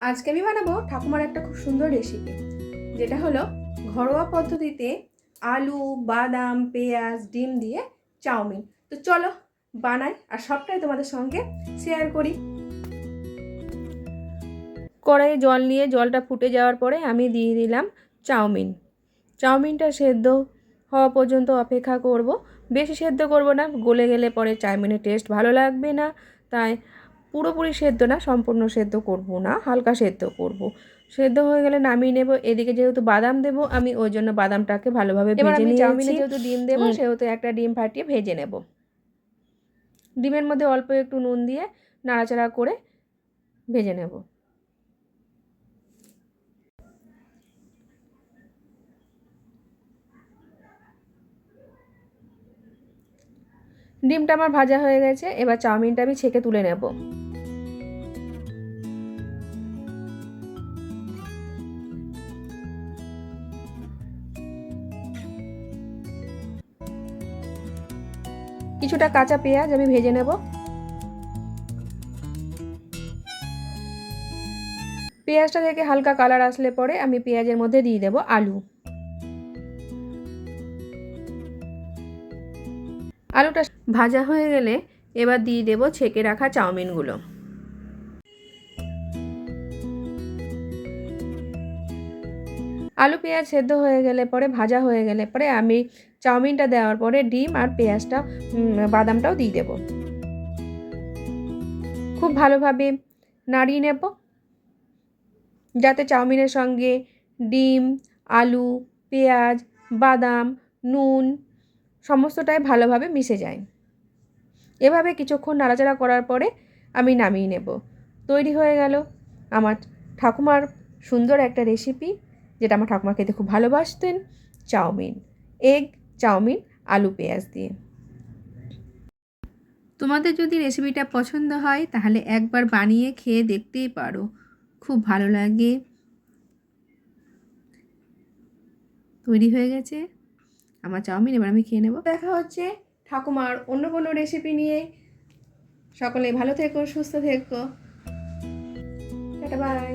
আজকে আমি বানাবো ঠাকুমার একটা খুব সুন্দর রেসিপি, যেটা হলো ঘরোয়া পদ্ধতিতে আলু, বাদাম, পেঁয়াজ, ডিম দিয়ে চাউমিন। তো চলো বানাই, আর সবটাই তোমাদের সঙ্গে শেয়ার করি। কড়াইয়ে জল নিয়ে জলটা ফুটে যাওয়ার পরে আমি দিয়ে দিলাম চাউমিনটা সেদ্ধ হওয়া পর্যন্ত অপেক্ষা করব। বেশি সেদ্ধ করব না, গলে গেলে পরে চাউমিনের টেস্ট ভালো লাগবে না। তাই পুরোপুরি সেদ্ধ না, সম্পূর্ণ সেদ্ধ করব না, হালকা সেদ্ধ করব। সেদ্ধ হয়ে গেলে নামিয়ে নেব। এদিকে যেহেতু বাদাম দেব আমি, ওই জন্য বাদামটাকে ভালোভাবে ভেজে নিয়েছি। চাউমিনে যেহেতু ডিম দেবো সেহেতু একটা ডিম ফাটিয়ে ভেজে নেব। ডিমের মধ্যে অল্প একটু নুন দিয়ে নাড়াচাড়া করে ভেজে নেব। ডিমটা আমার ভাজা হয়ে গেছে, এবার চাউমিনটা আমি ছেঁকে তুলে নেব। কিছুটা কাঁচা পেঁয়াজ আমি ভেজে নেব। পেঁয়াজটা থেকে হালকা কালার আসলে পরে আমি পেঁয়াজের মধ্যে দিয়ে দেব আলুটা ভাজা হয়ে গেলে এবার দিয়ে দেব ছেঁকে রাখা চাউমিনগুলো। আলু পেঁয়াজ সেদ্ধ হয়ে গেলে পরে, ভাজা হয়ে গেলে পরে আমি চাউমিনটা দেওয়ার পরে ডিম আর পেঁয়াজটা, বাদামটাও দিয়ে দেব। খুব ভালোভাবে নাড়িয়ে নেব যাতে চাউমিনের সঙ্গে ডিম, আলু, পেঁয়াজ, বাদাম, নুন সমস্তটাই ভালোভাবে মিশে যায়। এভাবে কিছুক্ষণ নাড়াচাড়া করার পরে আমি নামিয়ে নেব। তৈরি হয়ে গেল আমার ঠাকুমার সুন্দর একটা রেসিপি, যেটা আমার ঠাকুমা খেতে খুব ভালোবাসতেন, এগ চাউমিন আলু পেঁয়াজ দিয়ে। তোমাদের যদি রেসিপিটা পছন্দ হয় তাহলে একবার বানিয়ে খেয়ে দেখতেই পারো, খুব ভালো লাগে। তৈরি হয়ে গেছে আমার চাউমিন, এবার আমি খেয়ে নেব। দেখা হচ্ছে ঠাকুমার অন্য কোনো রেসিপি নিয়ে। সকলে ভালো থেকো, সুস্থ থেকো, টাটা বাই।